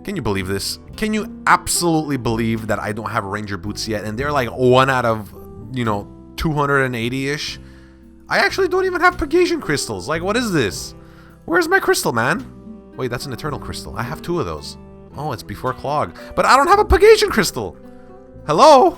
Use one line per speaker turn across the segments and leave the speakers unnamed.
Can you believe this? Can you absolutely believe that I don't have Ranger boots yet? And they're like 1 out of, 280-ish? I actually don't even have Pegasian crystals. Like, what is this? Where's my crystal, man? Wait, that's an eternal crystal. I have 2 of those. Oh, it's before Clog. But I don't have a Pegasian crystal. Hello?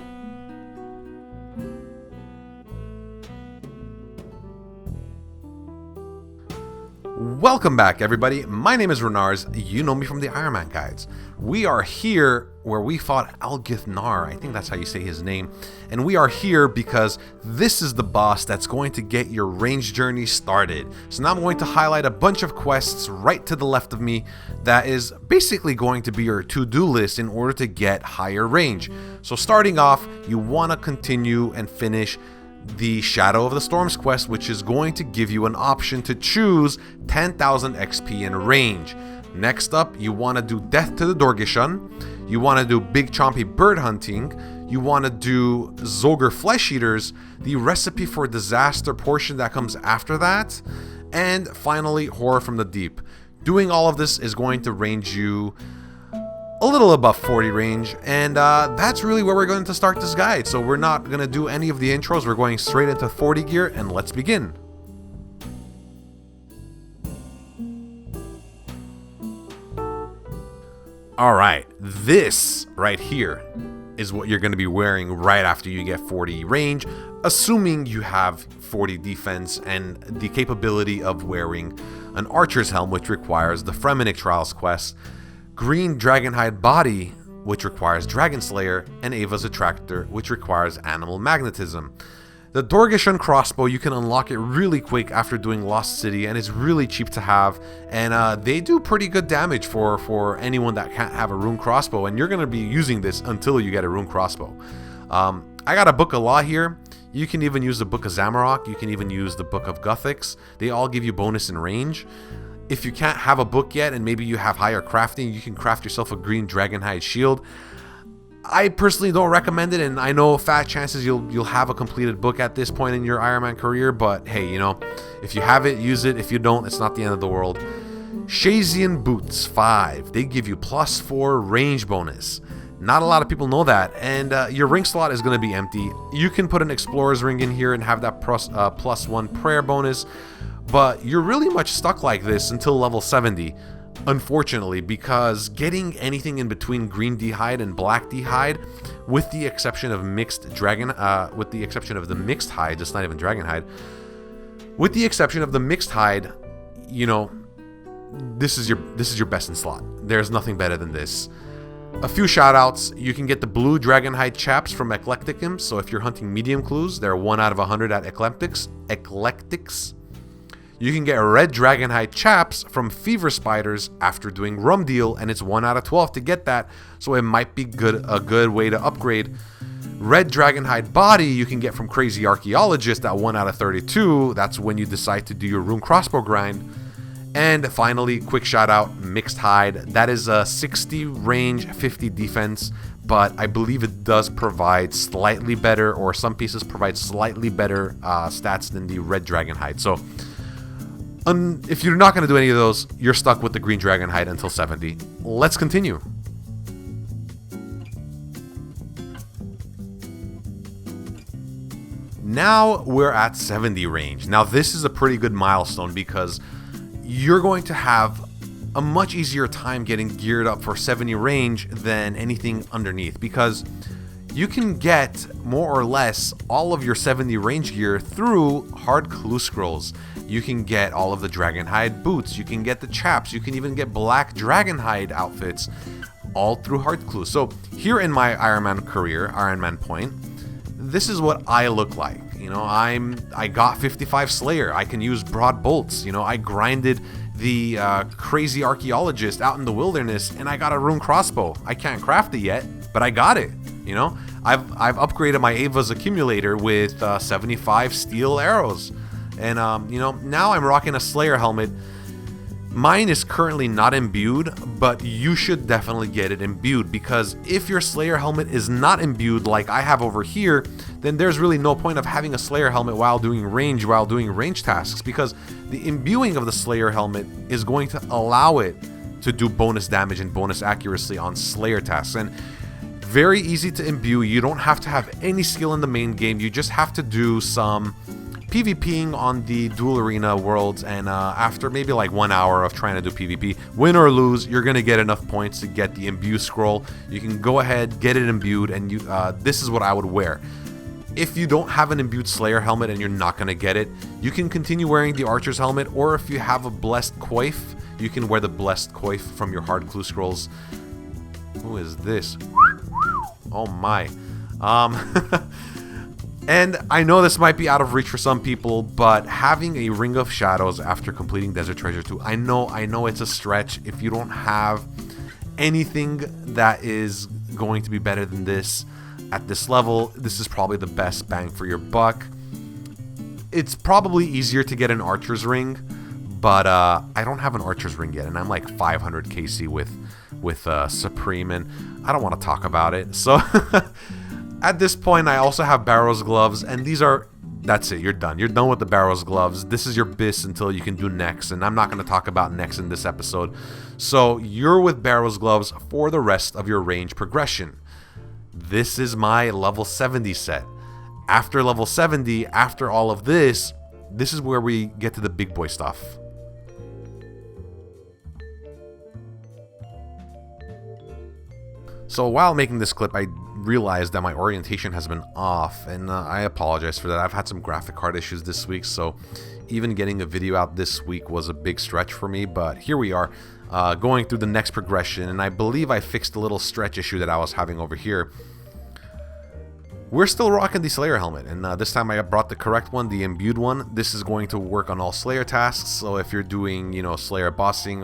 Welcome back, everybody. My name is Renars. You know me from the Ironman guides. We are here where we fought Algithnar. I think that's how you say his name. And we are here because this is the boss that's going to get your range journey started. So now I'm going to highlight a bunch of quests right to the left of me that is basically going to be your to-do list in order to get higher range. So starting off, you want to continue and finish the Shadow of the Storms quest, which is going to give you an option to choose 10,000 XP in range. Next up, you want to do Death to the Dorgishun. You want to do Big Chompy Bird Hunting. You want to do Zogre Flesh Eaters, the Recipe for Disaster portion that comes after that, and finally Horror from the Deep. Doing all of this is going to range you a little above 40 range, and that's really where we're going to start this guide. So we're not going to do any of the intros. We're going straight into 40 gear, and let's begin. Alright, this right here is what you're going to be wearing right after you get 40 range, assuming you have 40 defense and the capability of wearing an Archer's Helm, which requires the Fremenic Trials quest, Green Dragonhide Body, which requires Dragon Slayer, and Ava's Attractor, which requires Animal Magnetism. The Dorgishun crossbow, you can unlock it really quick after doing Lost City, and it's really cheap to have, and they do pretty good damage for anyone that can't have a rune crossbow, and you're going to be using this until you get a rune crossbow. I got a Book of Law here. You can even use the Book of Zamorak. You can even use the Book of Guthix. They all give you bonus in range. If you can't have a book yet and maybe you have higher crafting, you can craft yourself a green dragonhide shield. I personally don't recommend it, and I know fat chances you'll have a completed book at this point in your Ironman career, but hey, if you have it, use it. If you don't, it's not the end of the world. Shazian Boots 5. They give you +4 range bonus. Not a lot of people know that, and your ring slot is going to be empty. You can put an Explorer's Ring in here and have that +1 prayer bonus, but you're really much stuck like this until level 70, unfortunately, because getting anything in between green d'hide and black d'hide, with the exception of the mixed hide, it's not even dragon hide, with the exception of the mixed hide, this is your best in slot. There's nothing better than this. A few shout outs. You can get the blue dragonhide chaps from Eclecticum, so if you're hunting medium clues, they're 1 out of 100 at Eclectics. You can get red dragonhide chaps from Fever Spiders after doing Rum Deal, and it's 1 out of 12 to get that, so it might be a good way to upgrade. Red dragonhide body you can get from Crazy Archaeologist at 1 out of 32. That's when you decide to do your rune crossbow grind. And finally, quick shout out, Mixed Hide. That is a 60 range, 50 defense, but I believe it does provide slightly better, or some pieces provide slightly better stats than the red dragonhide. So if you're not going to do any of those, you're stuck with the green dragonhide until 70. Let's continue. Now we're at 70 range. Now this is a pretty good milestone because you're going to have a much easier time getting geared up for 70 range than anything underneath, because you can get more or less all of your 70 range gear through hard clue scrolls. You can get all of the dragonhide boots, you can get the chaps, you can even get black dragonhide outfits, all through hard clue. So here in my Ironman career, Ironman point, this is what I look like. I got 55 Slayer. I can use broad bolts. I grinded the Crazy Archaeologist out in the wilderness, and I got a rune crossbow. I can't craft it yet, but I got it. I've upgraded my Ava's accumulator with 75 steel arrows, and now I'm rocking a Slayer helmet. Mine is currently not imbued, but you should definitely get it imbued, because if your Slayer helmet is not imbued like I have over here, then there's really no point of having a Slayer helmet while doing range tasks, because the imbuing of the Slayer helmet is going to allow it to do bonus damage and bonus accuracy on Slayer tasks. And very easy to imbue. You don't have to have any skill in the main game. You just have to do some PvPing on the dual arena worlds, and after maybe like 1 hour of trying to do PvP, win or lose, you're gonna get enough points to get the imbue scroll. You can go ahead, get it imbued, and this is what I would wear. If you don't have an imbued Slayer helmet and you're not gonna get it, you can continue wearing the Archer's helmet, or if you have a blessed coif, you can wear the blessed coif from your hard clue scrolls. Who is this? Oh my. And I know this might be out of reach for some people, but having a Ring of Shadows after completing Desert Treasure 2, I know it's a stretch. If you don't have anything that is going to be better than this at this level, this is probably the best bang for your buck. It's probably easier to get an Archer's Ring, but I don't have an Archer's Ring yet, and I'm like 500 KC with Supreme, and I don't want to talk about it. So at this point, I also have Barrow's Gloves, and that's it, you're done. You're done with the Barrow's Gloves. This is your bis until you can do Nex, and I'm not going to talk about Nex in this episode. So you're with Barrow's Gloves for the rest of your range progression. This is my level 70 set. After level 70, after all of this is where we get to the big boy stuff. So while making this clip, I realized that my orientation has been off, and I apologize for that. I've had some graphic card issues this week, so even getting a video out this week was a big stretch for me, but here we are, going through the next progression, and I believe I fixed a little stretch issue that I was having over here. We're still rocking the Slayer helmet, and this time I brought the correct one, the imbued one. This is going to work on all Slayer tasks, so if you're doing, Slayer bossing,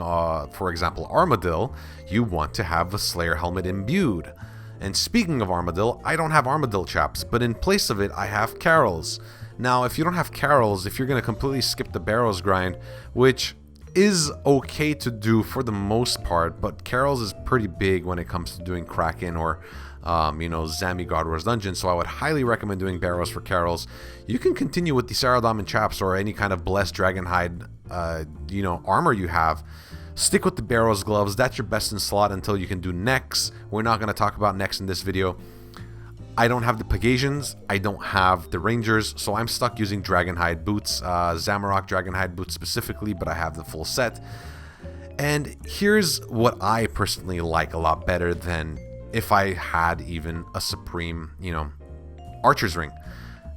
for example, Armadil, you want to have a Slayer helmet imbued. And speaking of Armadil, I don't have Armadil chaps, but in place of it, I have Carols. Now, if you don't have Carols, if you're going to completely skip the Barrows grind, which is okay to do for the most part, but Carols is pretty big when it comes to doing Kraken or Zami God Wars Dungeon, so I would highly recommend doing Barrows for Carols. You can continue with the Saradomin chaps or any kind of blessed Dragonhide, armor you have. Stick with the Barrows Gloves. That's your best in slot until you can do Nex. We're not going to talk about Nex in this video. I don't have the Pegasians. I don't have the Rangers, so I'm stuck using Dragonhide boots, Zamorak Dragonhide boots specifically, but I have the full set. And here's what I personally like a lot better than if I had even a Supreme, Archer's Ring.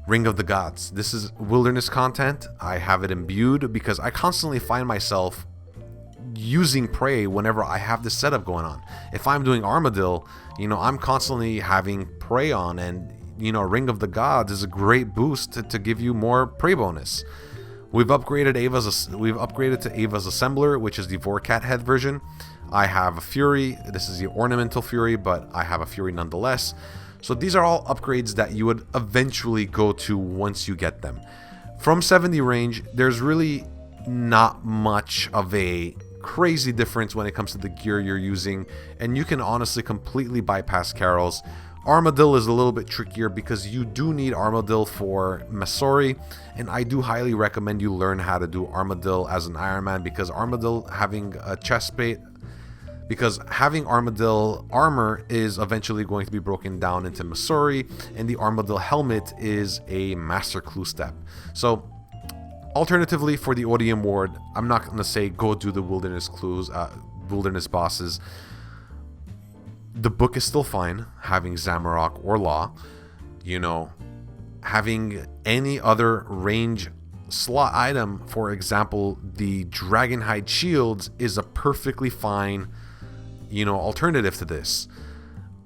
Ring of the Gods. This is wilderness content. I have it imbued because I constantly find myself using Prey whenever I have this setup going on. If I'm doing Armadil, I'm constantly having Prey on, and Ring of the Gods is a great boost to give you more Prey bonus. We've upgraded to Ava's Assembler, which is the Vorkat head version. I have a Fury. This is the Ornamental Fury, but I have a Fury nonetheless. So these are all upgrades that you would eventually go to once you get them. From 70 range, there's really not much of a crazy difference when it comes to the gear you're using, and you can honestly completely bypass Carols. Armadil is a little bit trickier because you do need Armadil for Masori, and I do highly recommend you learn how to do Armadil as an Ironman, because Armadil having a chest plate, because having Armadil armor is eventually going to be broken down into Masori, and the Armadil helmet is a master clue step. So alternatively, for the Odium Ward, I'm not going to say go do the wilderness clues, wilderness bosses. The book is still fine, having Zamorak or Law. Having any other range slot item, for example, the Dragonhide shields, is a perfectly fine, alternative to this.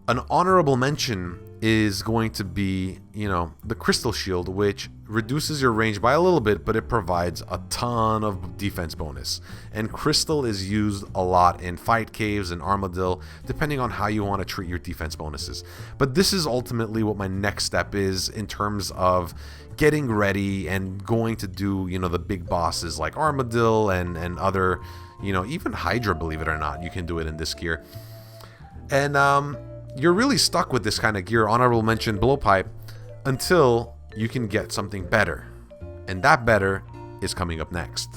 An honorable mention is going to be, the Crystal Shield, which reduces your range by a little bit, but it provides a ton of defense bonus. And Crystal is used a lot in Fight Caves and Armadil, depending on how you want to treat your defense bonuses. But this is ultimately what my next step is in terms of getting ready and going to do, the big bosses like Armadil and other, even Hydra, believe it or not, you can do it in this gear. And you're really stuck with this kind of gear, honorable mention Blowpipe, until you can get something better. And that better is coming up next.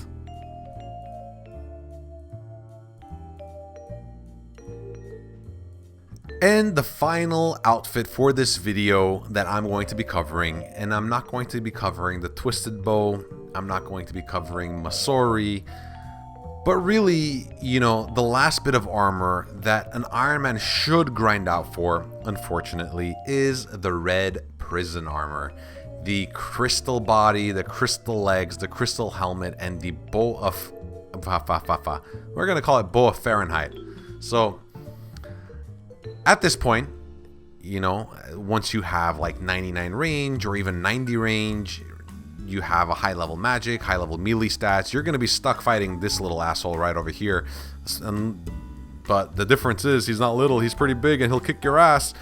And the final outfit for this video that I'm going to be covering, and I'm not going to be covering the Twisted Bow, I'm not going to be covering Masori, but really, you know, the last bit of armor that an Ironman should grind out for, unfortunately, is the red prison armor. The crystal body, the crystal legs, the crystal helmet, and the bow of... We're going to call it bow of Fahrenheit. So, at this point, you know, once you have like 99 range or even 90 range, you have a high level magic, high level melee stats, you're going to be stuck fighting this little asshole right over here. But the difference is he's not little, he's pretty big and he'll kick your ass.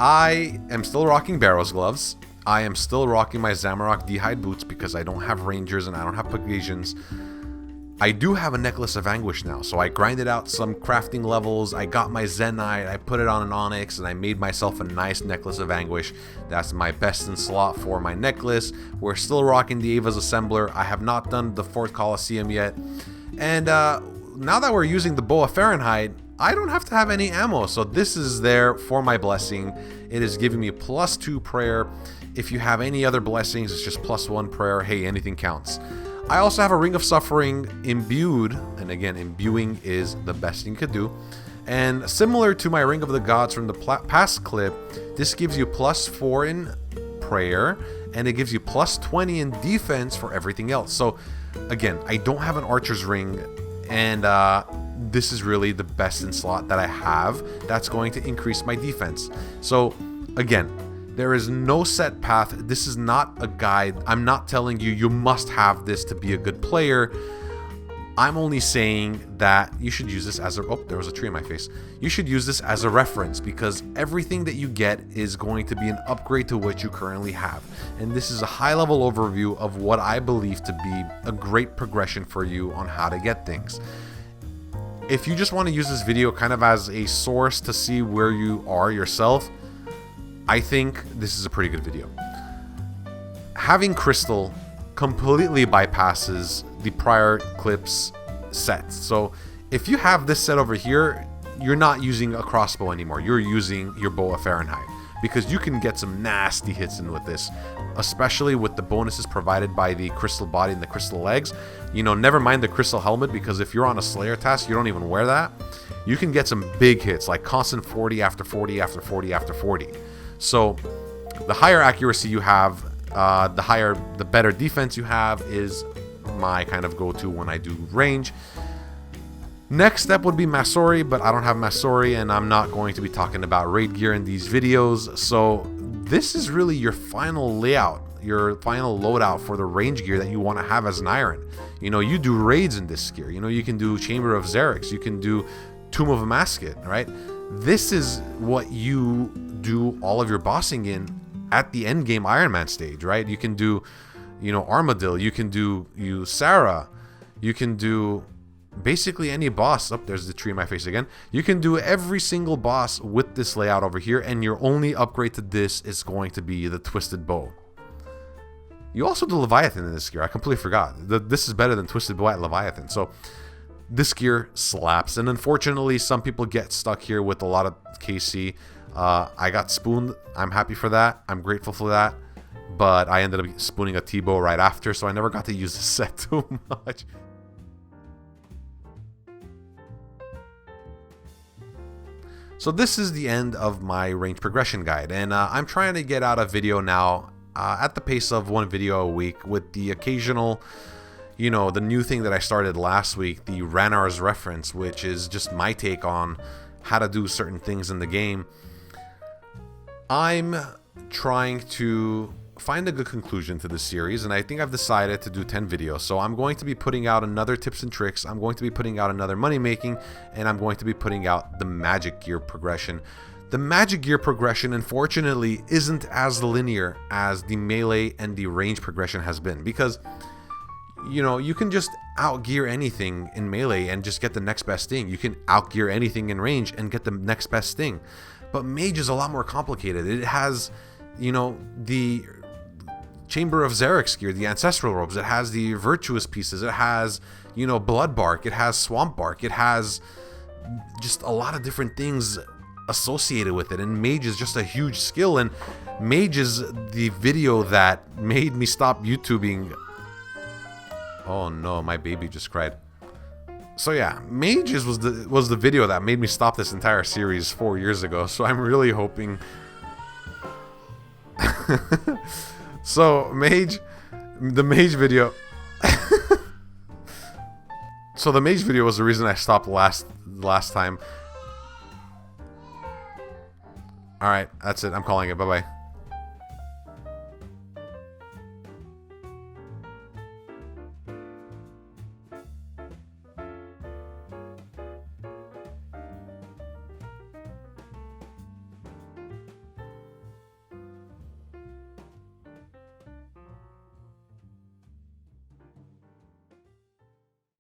I am still rocking Barrow's gloves. I am still rocking my Zamorak D-hide boots because I don't have rangers and I don't have Pegasians. I do have a Necklace of Anguish now, so I grinded out some crafting levels, I got my Zenite, I put it on an Onyx, and I made myself a nice Necklace of Anguish. That's my best in slot for my necklace. We're still rocking the Ava's Assembler. I have not done the Fort Coliseum yet. And now that we're using the Bow of Fahrenheit, I don't have to have any ammo, so this is there for my blessing. It is giving me +2 prayer. If you have any other blessings, it's just +1 prayer. Hey, anything counts. I also have a Ring of Suffering imbued, and again, imbuing is the best thing you could do. And similar to my Ring of the Gods from the past clip, this gives you +4 in prayer, and it gives you +20 in defense for everything else. So again, I don't have an Archer's Ring, and this is really the best in slot that I have that's going to increase my defense. So again, there is no set path. This is not a guide. I'm not telling you you must have this to be a good player. I'm only saying that you should use this as a... Oh, there was a tree in my face. You should use this as a reference because everything that you get is going to be an upgrade to what you currently have. And this is a high-level overview of what I believe to be a great progression for you on how to get things. If you just want to use this video kind of as a source to see where you are yourself, I think this is a pretty good video. Having Crystal completely bypasses the prior Eclipse sets. So if you have this set over here, you're not using a crossbow anymore. You're using your Bow of Fahrenheit because you can get some nasty hits in with this, especially with the bonuses provided by the crystal body and the crystal legs. You know, never mind the crystal helmet, because if you're on a Slayer task, you don't even wear that. You can get some big hits, like constant 40 after 40 after 40 after 40. So the higher accuracy you have, the better defense you have is my kind of go-to when I do range. Next step would be Masori, but I don't have Masori and I'm not going to be talking about raid gear in these videos. So this is really your final layout, your final loadout for the range gear that you want to have as an Iron. You know, you do raids in this gear. You know, you can do Chamber of Xerix, you can do Tomb of Amasket, right? This is what you do all of your bossing in at the endgame Ironman stage, right? You can do, you know, Armadillo, you can do Sarah, you can do basically any boss. Oh, there's the tree in my face again. You can do every single boss with this layout over here, and your only upgrade to this is going to be the Twisted Bow. You also do Leviathan in this gear. I completely forgot. This is better than Twisted Bow at Leviathan. So this gear slaps, and unfortunately some people get stuck here with a lot of KC. I got spooned. I'm happy for that. I'm grateful for that, but I ended up spooning a T-bow right after, so I never got to use this set too much. So this is the end of my range progression guide, and I'm trying to get out a video now at the pace of 1 video a week, with the occasional, you know, the new thing that I started last week, the Ranar's reference, which is just my take on how to do certain things in the game. I'm trying to find a good conclusion to this series, and I think I've decided to do 10 videos. So I'm going to be putting out another tips and tricks, I'm going to be putting out another money making, and I'm going to be putting out the magic gear progression. The magic gear progression, unfortunately, isn't as linear as the melee and the range progression has been, because, you know, you can just outgear anything in melee and just get the next best thing. You can outgear anything in range and get the next best thing. But mage is a lot more complicated. It has, you know, the Chamber of Xerix gear, the ancestral robes. It has the virtuous pieces. It has, you know, blood bark. It has swamp bark. It has just a lot of different things associated with it, and mage is just a huge skill, and mage is the video that made me stop YouTubing. Oh no, my baby just cried. So yeah, mages was the video that made me stop this entire series 4 years ago, so I'm really hoping. So the mage video. So the mage video was the reason I stopped last time. All right, that's it. I'm calling it. Bye bye.